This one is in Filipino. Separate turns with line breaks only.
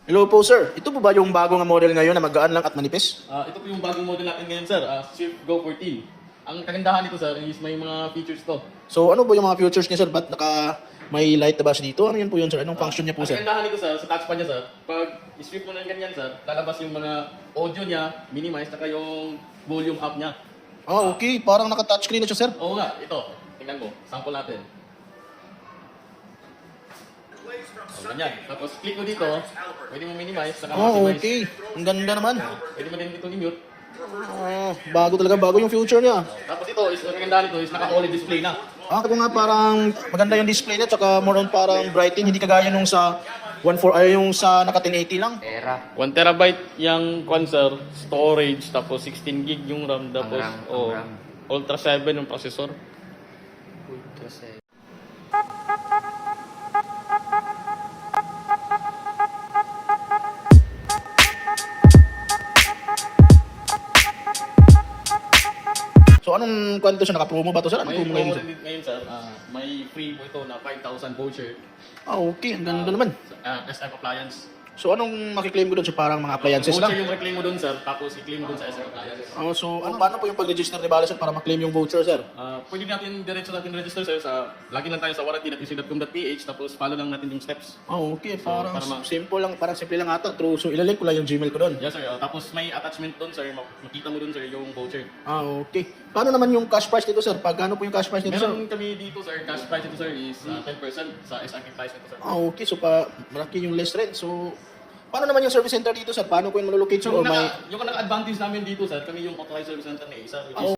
Hello po sir, ito po ba yung bagong model ngayon na magaan lang at manipis?
Ito po yung bagong model natin ngayon, sir. Swift Go 14. Ang kagandahan nito, sir, is may mga features to.
So ano po yung mga features niya sir? Ba't may light na ba siya dito? Ano yun po yun sir? Anong function niya po
Ang
sir?
kagandahan nito, sir, sa touchpad niya, sir, pag i-swipe mo ng ganyan, sir, lalabas yung mga audio niya, minimize, saka yung volume up niya.
Ah okay, parang naka-touchscreen na siya sir.
Oo nga, ito. Tingnan mo, sample natin. Ganyan. Tapos click mo dito, pwede mo minimize, saka
Oh
maximize.
okay, ang ganda naman.
Pwede mo din dito i-mute.
Bago talaga, bago yung future niya.
Tapos ito, ang kagandahan nito is naka-OLED display na.
Ito nga parang maganda yung display niya, tsaka more on parang brighting, hindi kagaya nung sa 1.4 ay yung sa naka 1080 lang.
1 terabyte yung sir, storage, tapos 16 gig yung RAM, tapos Ultra 7 yung processor.
So anong kwento siya? Naka-promo ba to sir? Anong
May
promo
promo
ngayon sir?
din ngayon sir, may free po ito na 5,000 voucher.
Okay, ang ganda naman.
SM Appliance.
So anong makiklaim ko doon sa parang mga appliances
Voucher
lang?
yung reclaim mo dun sir, tapos i-claim mo dun sa SM Appliance.
So paano po yung pag-register ni Bala sir para maklaim yung voucher sir?
Pwede diretso natin register sir sa, lagi lang tayo sa warranty.uc.com.ph, tapos follow lang natin yung steps.
Okay, parang
para
simple lang, parang simple lang ata. True, so ilalink ko lang yung Gmail ko doon.
Yes sir, tapos may attachment dun sir, makita mo dun sir yung voucher.
Okay. Paano naman yung cash price nito sir? Pagkano po yung cash price nito sir?
Meron kami dito sir, cash price ito sir is 10% sa SRP price nito sir.
Okay, so malaki yung less rent. So paano naman yung service center dito sir? Paano ko yung malolocate sir?
Yung
Or may...
naka-advantage namin dito sir, kami yung authorized service center ni Acer, which is